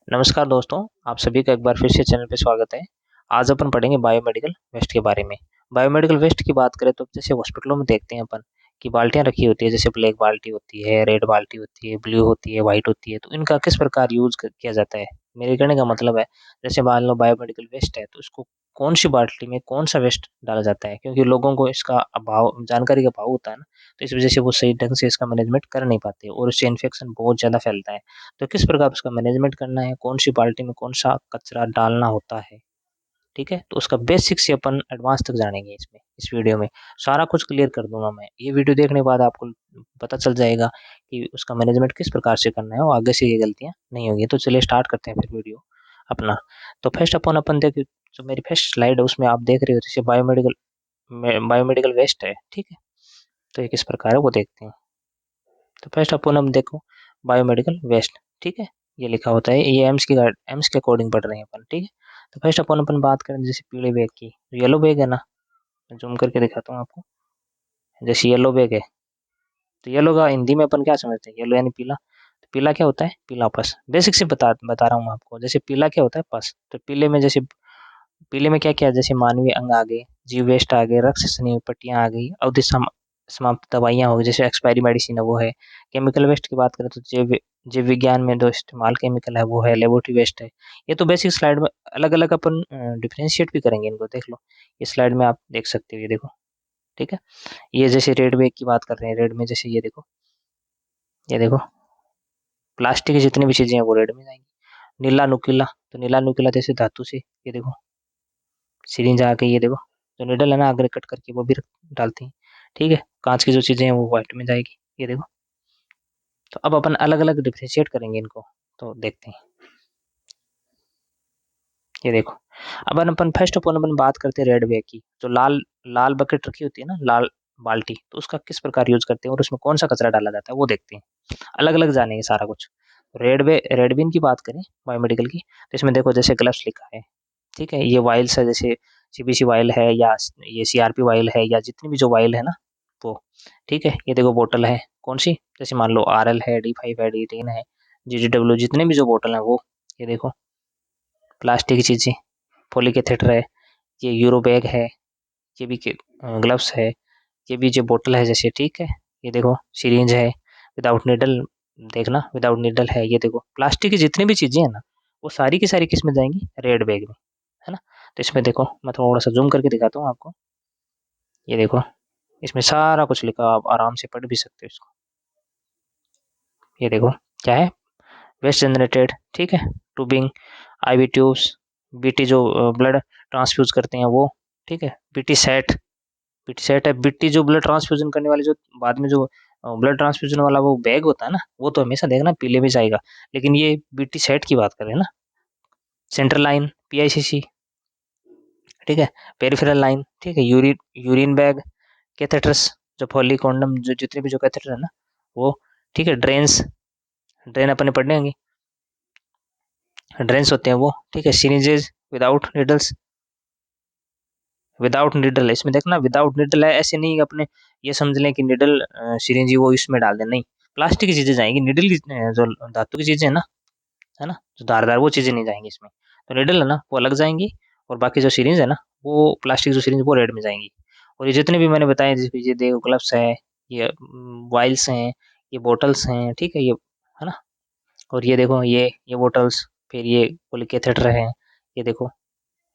नमस्कार दोस्तों, आप सभी का एक बार फिर से चैनल पे स्वागत है। आज अपन पढ़ेंगे बायोमेडिकल वेस्ट के बारे में। बायोमेडिकल वेस्ट की बात करें तो जैसे हॉस्पिटलों में देखते हैं अपन कि बाल्टियाँ रखी होती है, जैसे ब्लैक बाल्टी होती है, रेड बाल्टी होती है, ब्लू होती है, व्हाइट होती है, तो इनका किस प्रकार यूज़ किया जाता है? मेरे कहने का मतलब है, जैसे मान लो बायोमेडिकल वेस्ट है, तो उसको कौन-सी बाल्टी में कौन-सा वेस्ट डाला जाता है? क्योंकि लोगों को इसका अभाव जानकारी का अभाव होता है ना, तो इस वजह से वो सही ढंग से इसका मैनेजमेंट कर नहीं पाते और उससे इन्फेक्शन बहुत ज़्यादा फैलता है। तो किस प्रकार उसका मैनेजमेंट करना है, कौन-सी बाल्टी में कौन-सा कचरा डालना होता है, ठीक है? तो उसका बेसिक से अपन एडवांस तक जानेंगे इस वीडियो में। सारा कुछ क्लियर कर दूँगा मैं। ये वीडियो देखने के बाद आपको पता चल जाएगा कि उसका मैनेजमेंट किस प्रकार से करना है और आगे से ये गलतियाँ नहीं होंगी। तो चलिए स्टार्ट करते हैं फिर वीडियो अपना। तो फर्स्ट अपन देखिए, जो मेरी फर्स्ट स्लाइड है उसमें आप देख रहे हो जैसे बायोमेडिकल वेस्ट है, ठीक है? तो ये किस प्रकार है वो देखते हैं। तो फर्स्ट अपन हम देखो बायोमेडिकल वेस्ट, ठीक है? ये लिखा होता है, ये एम्स के अकॉर्डिंग पढ़ रहे हैं अपन, ठीक है? तो फर्स्ट अपन बात करें जैसे पीले बैग की, येलो बैग है ना, मैं जूम करके दिखाता हूँ आपको। जैसे येलो बैग है, तो येलो का हिंदी में अपन क्या समझते हैं? येलो यानी पीला। तो पीला क्या होता है? पीला पस। बेसिक से बता रहा हूँ आपको। जैसे पीला क्या होता है? पस। तो पीले में क्या क्या है? जैसे मानवीय अंग आ गए, जीव वेस्ट आ गए, रक्त से सनी हुई पट्टियाँ आ गई, अवधि समाप्त दवाइयाँ हो गई, जैसे एक्सपायरी मेडिसिन है वो है। केमिकल वेस्ट की बात करें तो जीव विज्ञान में जो इस्तेमाल केमिकल है वो है, लेबोरेटरी वेस्ट है। ये तो बेसिक स्लाइड में अलग अलग अपन डिफ्रेंशिएट भी करेंगे इनको, देख लो। इस स्लाइड में आप देख सकते हो, ये देखो, ठीक है? ये जैसे रेड वेग की बात कर रहे हैं, रेड में जैसे ये देखो, प्लास्टिक की जितनी भी चीजें हैं वो रेड में जाएंगी। नीला नुकीला, तो नीला नुकीला जैसे धातु से, ये देखो, सिरिंज आ गई, ये देखो, जो निडल है ना आगे कट करके वो भी डालती हैं, ठीक है? कांच की जो चीजें हैं वो व्हाइट में जाएगी, ये देखो। तो अब अपन अलग अलग डिफ्रेंशिएट करेंगे इनको, तो देखते हैं। ये देखो, अब अपन फर्स्ट अपन बात करते हैं रेड बैग की। जो लाल लाल बकेट रखी होती है ना, लाल बाल्टी, तो उसका किस प्रकार यूज करते हैं और उसमें कौन सा कचरा डाला जाता है वो देखते हैं। अलग अलग जानेंगे सारा कुछ। रेडबिन की बात करें बायोमेडिकल की, तो इसमें देखो जैसे ग्लव्स लिखा है, ठीक है? ये वाइल्स है, जैसे सीबीसी वाइल है या ये सीआरपी वाइल है या जितनी भी जो वाइल है ना वो, ठीक है? ये देखो बोतल है, कौन सी? जैसे मान लो आरएल है, D5 है, D10 है, जीजीडब्ल्यू, जितने भी जो बोतल है वो, ये देखो, प्लास्टिक की चीजें, पॉलीकैथेटर है, ये यूरो बैग है, ये भी ग्लव्स है, ये भी जो बोतल है जैसे, ठीक है? ये देखो सिरिंज है विदाउट निडल, देखना विदाउट निडल है, ये देखो प्लास्टिक की जितनी भी चीजें हैं ना वो सारी की सारी किस में जाएंगी? रेड बैग में, है ना? तो इसमें देखो, मैं थोड़ा सा जूम करके दिखाता हूँ आपको। ये देखो, इसमें सारा कुछ लिखा, आप आराम से पढ़ भी सकते हो इसको। ये देखो क्या है? वेस्ट जनरेटेड, ठीक है? ट्यूबिंग, आईवी ट्यूब्स, बीटी जो ब्लड ट्रांसफ्यूज करते हैं वो, ठीक है? बीटी सेट है, बीटी जो ब्लड ट्रांसफ्यूजन करने वाली जो बाद में जो ब्लड ट्रांसफ्यूजन वाला वो बैग होता है ना, वो तो हमेशा देखना पीले में जाएगा। लेकिन ये बीटी सेट की बात करें ना, सेंट्रल लाइन, पीआईसीसी, ठीक है? पेरिफेरल लाइन, ठीक है? यूरिन बैग, कैथेटर्स, जो फॉली कॉन्डम, जो जितने भी जो कैथेटर है ना वो, ठीक है? ड्रेन अपने पढ़ने होंगे, ड्रेन्स होते हैं वो, ठीक है? सिरिंजेस विदाउट निडल है, इसमें देखना विदाउट निडल है, ऐसे नहीं कि अपने ये समझ लें कि निडल सिरिंज वो इसमें डाल दें, नहीं। प्लास्टिक की चीजें जाएंगी, निडल की जो धातु की चीजें है ना, है ना, जो धारदार वो चीजें नहीं जाएंगी इसमें। तो निडल है ना वो अलग जाएंगी, और बाकी जो सिरिंज है ना वो प्लास्टिक जो सिरिंज वो रेड में जाएंगी। और ये जितने भी मैंने बताए, जैसे ये देखो ग्लव्स है, ये वाइल्स हैं, ये बोटल्स हैं, ठीक है? ये, है ना? और ये देखो ये बोटल्स, फिर ये पोलिकेथेटर है, ये देखो,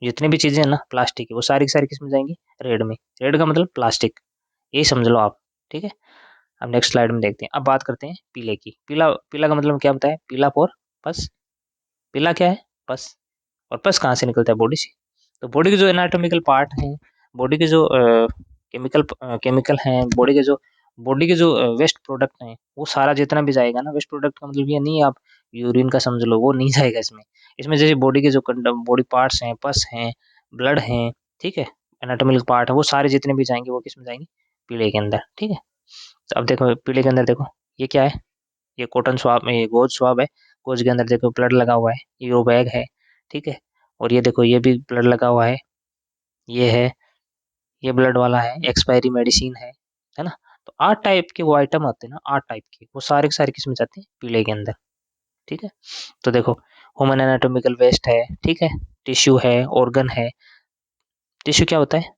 जितनी भी चीजें हैं ना प्लास्टिक की वो सारी की सारी किस में जाएंगी? रेड में। रेड का मतलब प्लास्टिक, यही समझ लो आप, ठीक है? अब नेक्स्ट स्लाइड में देखते हैं। अब बात करते हैं पीले की। पीला पीला का मतलब क्या बताया? पीला फॉर पस। पीला क्या है? पस। और पस कहाँ से निकलता है? बॉडी से। तो बॉडी के जो एनाटॉमिकल पार्ट हैं, बॉडी के जो केमिकल हैं, बॉडी के जो वेस्ट प्रोडक्ट हैं, वो सारा जितना भी जाएगा ना, वेस्ट प्रोडक्ट का मतलब ये नहीं है आप यूरिन का समझ लो, वो नहीं जाएगा इसमें। इसमें जैसे बॉडी के जो बॉडी पार्ट्स हैं, पस हैं, ब्लड हैं, ठीक है? एनाटॉमिकल पार्ट है, वो सारे जितने भी जाएंगे वो किस में जाएंगे? पीले के अंदर, ठीक है? तो अब देखो पीले के अंदर देखो, ये क्या है? ये कॉटन स्वाब में, ये गोज स्वाब है। गोज के अंदर देखो ब्लड लगा हुआ है, ये बैग है, ठीक है? और ये देखो ये भी ब्लड लगा हुआ है, ये है, ये ब्लड वाला है, एक्सपायरी मेडिसिन है ना? तो 8 टाइप के वो आइटम आते हैं ना, 8 टाइप के, वो सारे के सारे किस में जाते हैं? पीले के अंदर, ठीक है? तो देखो, ह्यूमन एनाटॉमिकल वेस्ट है, ठीक है, टिश्यू है, ऑर्गन है। टिश्यू क्या होता है?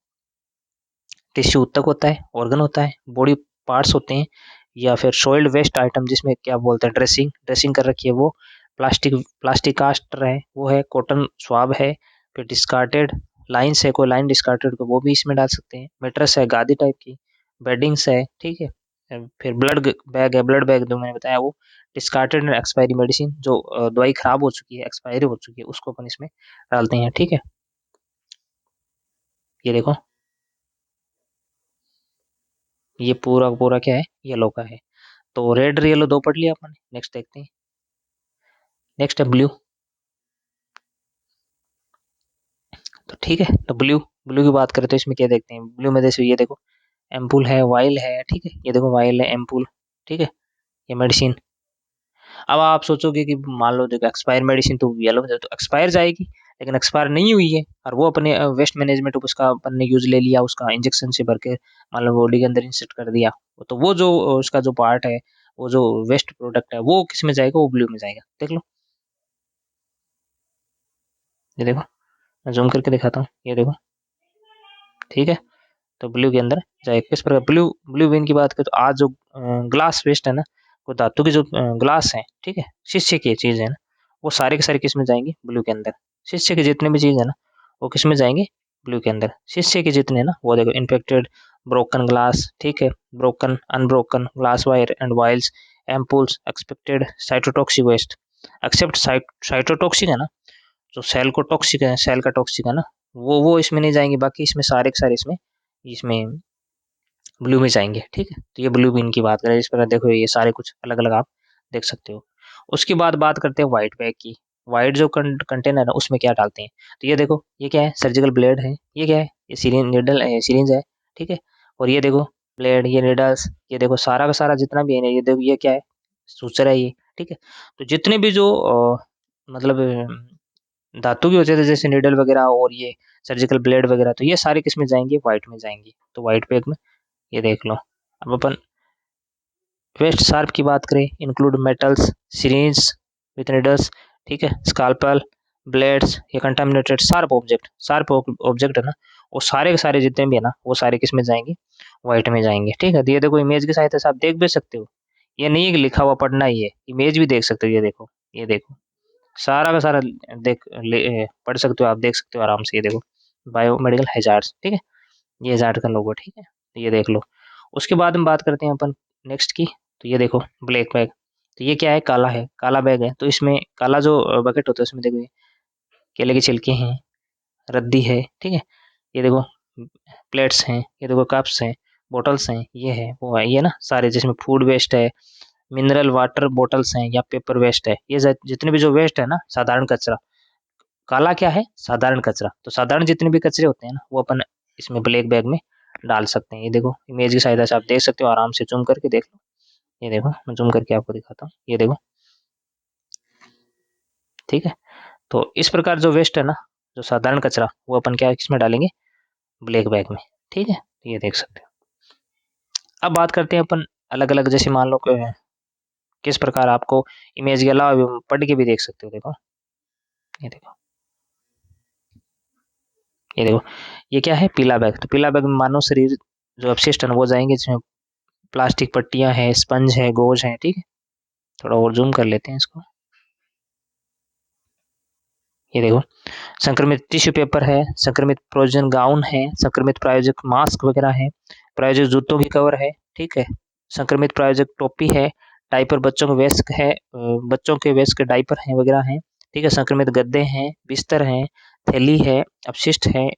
टिश्यू ऊतक होता है, ऑर्गन होता है, बॉडी पार्ट्स होते हैं, या फिर सॉइल्ड वेस्ट आइटम जिसमें क्या बोलते हैं ड्रेसिंग ड्रेसिंग कर रखी है वो, प्लास्टिक प्लास्टिक कास्टर है वो है, कॉटन स्वाब है, फिर डिस्कार्टेड लाइन्स है, कोई लाइन डिस्कार्टेड को वो भी इसमें डाल सकते हैं, मेट्रेस है गादी टाइप की, बेडिंग्स है, ठीक है, फिर ब्लड बैग है, ब्लड बैग जो मैंने बताया वो, डिस्कार्टेड एक्सपायरी मेडिसिन जो दवाई खराब हो चुकी है, एक्सपायरी हो चुकी है, उसको अपन इसमें डालते हैं, ठीक है। ये देखो, ये पूरा पूरा क्या है, येलो का है। तो रेड येलो दो पढ़ लिया अपन, नेक्स्ट देखते हैं। नेक्स्ट है ब्लू। तो ठीक है, तो ब्लू ब्लू की बात करें तो इसमें क्या देखते हैं, ब्लू में जैसे ये देखो, एम्पूल है, वाइल है, ठीक है, ये देखो वाइल है, एम्पूल, ठीक है, ये मेडिसिन। अब आप सोचोगे कि मान लो देखो एक्सपायर मेडिसिन तो येलो में तो एक्सपायर जाएगी, लेकिन एक्सपायर नहीं हुई है, और वो अपने वेस्ट मैनेजमेंट उसका अपन ने यूज ले लिया, उसका इंजेक्शन से भर के मान लो बॉडी के अंदर इंसर्ट कर दिया, तो वो जो उसका जो पार्ट है, वो जो वेस्ट प्रोडक्ट है वो किस में जाएगा, वो ब्लू में जाएगा, देख लो। ये देखो, मैं जूम करके दिखाता हूँ, ये देखो, ठीक है, तो ब्लू के अंदर जाएगा किस प्रकार। ब्लू ब्लू बीन की बात करें तो आज जो ग्लास वेस्ट है ना, वो धातु के जो ग्लास है, ठीक है, शीशे की चीज है ना, वो सारे के सारे किस में जाएंगे, ब्लू के अंदर। शीशे के जितने भी चीज है ना, वो किस में जाएंगे, ब्लू के अंदर। शीशे के जितने ना, वो देखो इन्फेक्टेड ब्रोकन ग्लास, ठीक है, broken unbroken glass wire and vials, ampoules, expected cytotoxic waste, except cytotoxic है ना, जो सेल को टॉक्सिक है, सेल का टॉक्सिक है ना, वो इसमें नहीं जाएंगे, बाकी इसमें सारे के सारे इसमें इसमें ब्लू में जाएंगे, ठीक है। तो ये ब्लू बीन की बात करें, इस पर देखो ये सारे कुछ अलग अलग आप देख सकते हो। उसके बाद बात करते हैं व्हाइट बैग की। व्हाइट जो कंटेनर है उसमें क्या डालते हैं, तो ये देखो, ये क्या है, सर्जिकल ब्लेड है, ये क्या है, ये सीरिंज नीडल है, सीरिंज है, ठीक है, और ये देखो ब्लेड, ये नीडल्स, ये देखो सारा का सारा जितना भी है ना, ये देखो ये क्या है, सूचर है ये, ठीक है। तो जितने भी जो मतलब धातु की होते थे जैसे नीडल वगैरह और ये सर्जिकल ब्लेड वगैरह, तो ये सारे किस में जाएंगे, व्हाइट में जाएंगे, तो व्हाइट बैग में ये देख लो। अब अपन वेस्ट शार्प की बात करें, include metals, syringe with needles, ठीक है, स्काल्पल, ब्लेड्स, ये कंटामिनेटेड शार्प ऑब्जेक्ट है ना, वो सारे के सारे जितने भी है ना, वो सारे किस में जाएंगे, व्हाइट में जाएंगे, ठीक है। तो ये देखो इमेज की सहायता से आप देख भी सकते हो, ये नहीं है कि लिखा हुआ पढ़ना ही है, इमेज भी देख सकते हो, ये देखो, ये देखो सारा का सारा पढ़ सकते हो आप, देख सकते हो आराम से, ये देखो बायोमेडिकल हैजार्ड्स, ठीक है, ये हैजार्ड का लोगो, ठीक है, तो ये देख लो। उसके बाद हम बात करते हैं अपन नेक्स्ट की, तो ये देखो ब्लैक बैग। तो ये क्या है, काला है, काला बैग है, तो इसमें काला जो बकेट होता है उसमें देखो ये केले के छिलके हैं, रद्दी है, ठीक है, ये देखो प्लेट्स हैं, ये देखो कप्स हैं, बॉटल्स हैं, ये है वो है, ये ना सारे जिसमें फूड वेस्ट है, मिनरल वाटर बॉटल्स हैं, या पेपर वेस्ट है, ये जितने भी जो वेस्ट है ना, साधारण कचरा। काला क्या है, साधारण कचरा, तो साधारण जितने भी कचरे होते हैं ना, वो अपन इसमें ब्लैक बैग में डाल सकते हैं। ये देखो इमेज की सहायता से आप देख सकते हो, आराम से जूम करके देख लो, ये देखो मैं जूम करके आपको दिखाता हूँ, ये देखो, ठीक है। तो इस प्रकार जो वेस्ट है ना, जो साधारण कचरा, वो अपन क्या इसमें डालेंगे, ब्लैक बैग में, ठीक है, तो ये देख सकते हो। अब बात करते हैं अपन अलग अलग, जैसे मान लो किस प्रकार आपको इमेज के अलावा भी पढ़ के भी देख सकते हो, देखो, ये देखो, ये देखो, ये क्या है, पीला बैग। तो पीला बैग में मानव शरीर जो अपशिष्ट है ना, वो जाएंगे, जिसमें प्लास्टिक पट्टियां हैं, स्पंज है, गोज है, ठीक है, थोड़ा और जूम कर लेते हैं इसको, ये देखो संक्रमित टिश्यू पेपर है, संक्रमित प्रोविजन गाउन है, संक्रमित प्रायोजक मास्क वगैरह है, प्रायोजक जूतों की कवर है, ठीक है, संक्रमित प्रायोजक टोपी है, डायपर बच्चों के वेस्ट है, बच्चों के वेस्ट के डायपर हैं वगैरह हैं, ठीक है, संक्रमित गद्दे हैं, बिस्तर हैं, थैली है, अपशिष्ट है,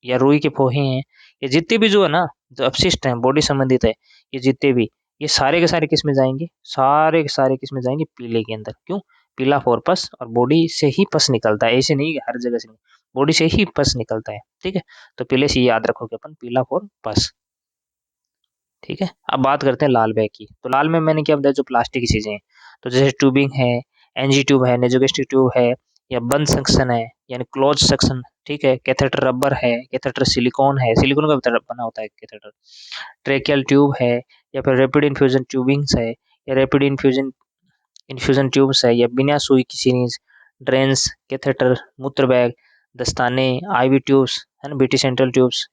या रुई के फोहे हैं, ये जितने भी जो है ना, जो अपशिष्ट हैं बॉडी संबंधित है, ये जितने भी, ये सारे के सारे किस में जाएंगे, सारे के सारे किस में जाएंगे, पीले के अंदर। क्यों, पीला फॉर पस, और बॉडी से ही पस निकलता है, ऐसे नहीं कि हर जगह से नहीं, बॉडी से ही पस निकलता है, ठीक है। तो पीले से याद रखोगे अपन, पीला फॉर पस, ठीक है। अब बात करते हैं लाल बैग की। तो लाल में मैंने क्या बताया, जो प्लास्टिक की चीजें हैं, तो जैसे ट्यूबिंग है, एनजी ट्यूब है, नेजोगेस्ट्रिक ट्यूब है, या बंद सक्शन है, यानी क्लोज सक्शन, ठीक है, कैथेटर रबर है, कैथेटर सिलिकॉन है, सिलिकॉन का बना होता है कैथेटर, ट्रेकियल ट्यूब है, या फिर रैपिड इन्फ्यूजन ट्यूबिंग्स है, या रैपिड इन्फ्यूजन इन्फ्यूजन ट्यूब्स है, या बिना सुई की सीरीज, ड्रेन्स, कैथेटर, मूत्र बैग, दस्ताने, आईवी ट्यूब्स है ना, बीटी सेंट्रल ट्यूब्स,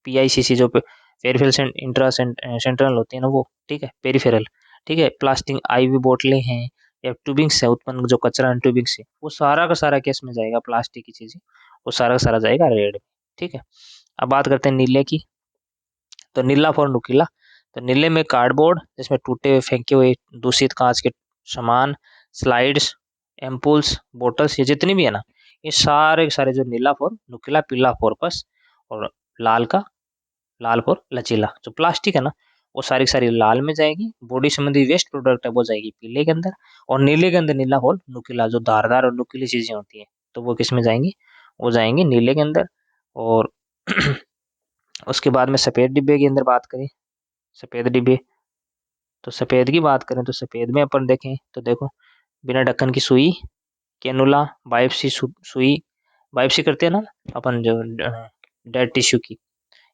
पीआईसीसी जो पेरिफेरल इंट्रा सेंट्रल होती है ना वो, ठीक है, पेरिफेरल, ठीक है, प्लास्टिक आईवी बोतलें हैं या ट्यूबिंग्स है उत्पन्न जो कचरा ट्यूबिंग से, वो सारा का सारा केस में जाएगा, प्लास्टिक की चीजें वो सारा का सारा जाएगा रेड में, ठीक है। अब बात करते हैं नीले की। तो नीला फॉर नुकीला, तो नीले में कार्डबोर्ड जिसमें टूटे हुए फेंके हुए दूषित कांच के सामान, स्लाइड्स, एम्पुल्स, बोटल्स, ये जितनी भी है ना, ये सारे के सारे जो नीला फॉर नुकीला, पीला फॉर पस, और लाल फॉर लचीला, जो प्लास्टिक है ना वो सारी की सारी लाल में जाएगी, बॉडी संबंधी वेस्ट प्रोडक्ट है वो जाएगी पीले के अंदर, और नीले के अंदर नीला फॉर नुकीला जो धारदार और नुकीली चीजें होती हैं तो वो किस में जाएंगी, वो जाएंगी नीले के अंदर। और उसके बाद में सफेद डिब्बे के अंदर बात करें, सफेद डिब्बे, तो सफेद की बात करें तो सफेद में अपन देखें तो देखो, बिना ढक्कन की सुई, कैनुला, बायोप्सी सुई, बायोप्सी करते हैं ना अपन जो डेड टिश्यू की,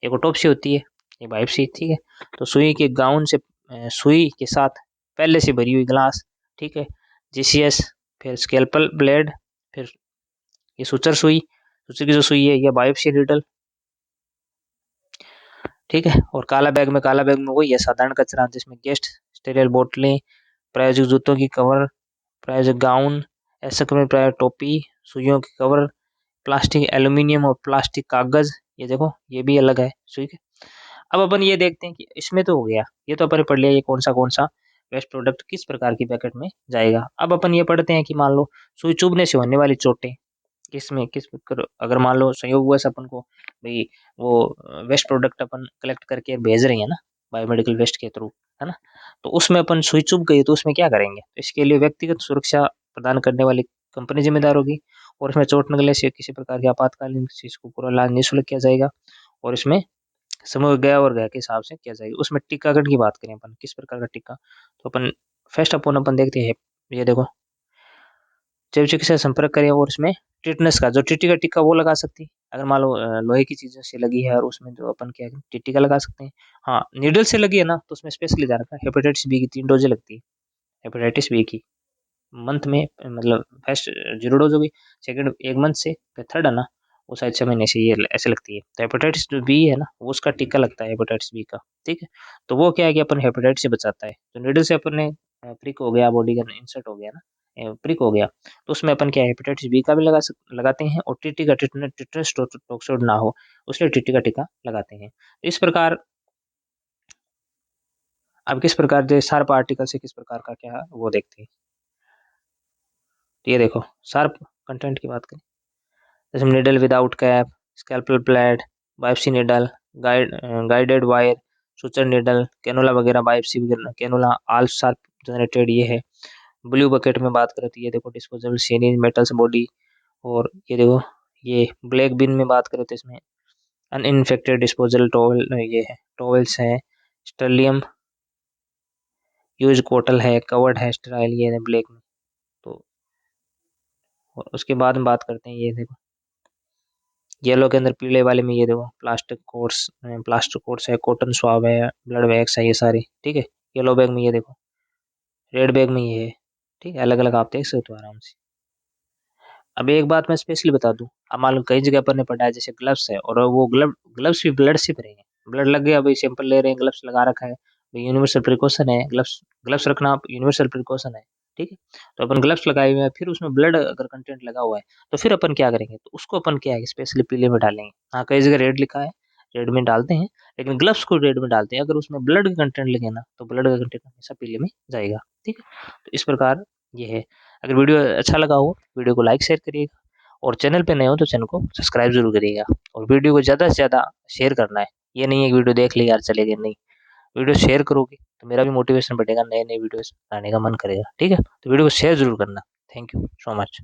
एक ऑटोप्सी होती है, ये बायोप्सी, ठीक है। तो सुई के गाउन से सुई के साथ पहले से भरी हुई ग्लास, ठीक है, जीसीएस, फिर स्केल्पल ब्लेड, फिर ये सुचर सुई, सुचर की जो सुई है, ये बायोप्सी नीडल, ठीक है। और काला बैग में वही है साधारण कचरा जिसमें गेस्ट स्टेरियल बोतलें, प्रायोजिक जूतों की कवर, प्रायोजिक गाउन, ऐसा में प्राय टोपी, सुइयों की कवर, प्लास्टिक, एल्यूमिनियम और प्लास्टिक कागज, ये देखो ये भी अलग है, ठीक है। अब अपन ये देखते हैं कि इसमें तो हो गया, ये तो अपन ने पढ़ लिया ये कौन सा वेस्ट प्रोडक्ट किस प्रकार की पैकेट में जाएगा। अब अपन ये पढ़ते हैं कि मान लो सुई चुभने से होने वाली चोटें किसमें अगर मान लो संयोग हुआ अपन को भाई वो वेस्ट प्रोडक्ट अपन कलेक्ट करके भेज रही है ना बायोमेडिकल वेस्ट के थ्रू, है ना, तो उसमें अपन सुई चुभ गई तो उसमें क्या करेंगे, तो इसके लिए व्यक्तिगत सुरक्षा प्रदान करने वाली कंपनी जिम्मेदार होगी, और इसमें चोट लगने से किसी प्रकार की आपातकालीन चीज को पूरा इलाज निःशुल्क किया जाएगा, और इसमें समूह गया और गया के हिसाब से किया जाएगा। उसमें टीकाकरण की बात करें अपन किस प्रकार का टीका, तो अपन फर्स्ट अपन देखते हैं, ये देखो जैव चिकित्सा संपर्क करें और इसमें टिटनेस का जो टीटी का टीका वो लगा सकते हैं, अगर मान लो लोहे की चीजों से लगी है और उसमें जो अपन क्या टीटी का लगा सकते हैं। हाँ नीडल से लगी है ना तो उसमें स्पेशली ध्यान रखना, हेपेटाइटिस बी की 3 डोजें लगती है, हेपेटाइटिस बी की मंथ में, मतलब फर्स्ट 0 डोज होगी, सेकंड 1 मंथ से, फिर थर्ड है ना वो शायद 6 महीने से ये ऐसे लगती है। तो हेपेटाइटिस जो बी है ना वो उसका टीका लगता है हेपेटाइटिस बी का, ठीक है। तो वो क्या है कि अपन हेपेटाइटिस से बचाता है, तो नीडल से अपन ने प्रिक हो गया, बॉडी का इंसर्ट हो गया ना, प्रिक हो गया, तो उसमें अपन क्या हेपेटाइटिस बी का भी लगाते हैं, और टीटी का टिटनेस टोक्सोइड ना हो उसलिए टीटी का टीका लगाते हैं। इस प्रकार अब किस प्रकार से शार्प आर्टिकल से किस प्रकार का क्या वो देखते हैं, तो ये देखो शार्प कंटेंट की बात करें, जैसे needle without cap, scalpel blade, biopsy needle, guided wire, suture needle, cannula वगैरह, बायोप्सी वगैरह कैनोला, आल शार्प जनरेटेड, ये है। ब्लू बकेट में बात करें तो ये देखो डिस्पोजेबल सीरीज मेटल्स बॉडी, और ये देखो ये ब्लैक बिन में बात करें तो इसमें अनइन्फेक्टेड डिस्पोजल टॉवल, ये है टॉवल्स है, स्टर्लियम यूज कोटल है, कवर्ड है स्टराइल, ये है ब्लैक में। तो और उसके बाद में बात करते हैं, ये देखो येलो के अंदर पीले वाले में ये देखो प्लास्टिक कोर्स है, कॉटन स्वाब है, ब्लड वैक्स है, ये सारे, ठीक है। येलो बैग में ये देखो, रेड बैग में ये है, ठीक है, अलग अलग आप देख सकते हो आराम से। अब एक बात मैं स्पेशली बता दूं, अब मान लो कई जगह पर ने पढ़ा है जैसे ग्लव्स है, और वो ग्लव्स भी ब्लड से भरे हैं, ब्लड लग गया भाई सैंपल ले रहे हैं, ग्लव्स लगा रखा है भाई, यूनिवर्सल प्रिकॉशन है, ग्लव्स ग्लव्स रखना आप यूनिवर्सल प्रिकॉशन है, ठीक है। तो अपन ग्लव्स लगाए हुए हैं, फिर उसमें ब्लड अगर कंटेंट लगा हुआ है तो फिर अपन क्या करेंगे, तो उसको अपन क्या है स्पेशली पीले में डालेंगे। हाँ कई जगह रेड लिखा है, रेड में डालते हैं, लेकिन ग्लव्स को रेड में डालते हैं, अगर उसमें ब्लड का कंटेंट लगे ना तो ब्लड का कंटेंट हमेशा पीले में जाएगा, ठीक है। तो इस प्रकार ये है। अगर वीडियो अच्छा लगा हो वीडियो को लाइक शेयर करिएगा, और चैनल पे नए हो तो चैनल को सब्सक्राइब जरूर करिएगा, और वीडियो को ज़्यादा से ज़्यादा शेयर करना है, ये नहीं है कि वीडियो देख ली यार चलेगी, नहीं, वीडियो शेयर करोगे तो मेरा भी मोटिवेशन बढ़ेगा, नए नए वीडियोस बनाने का मन करेगा, ठीक है। तो वीडियो को शेयर जरूर करना। Thank you so much.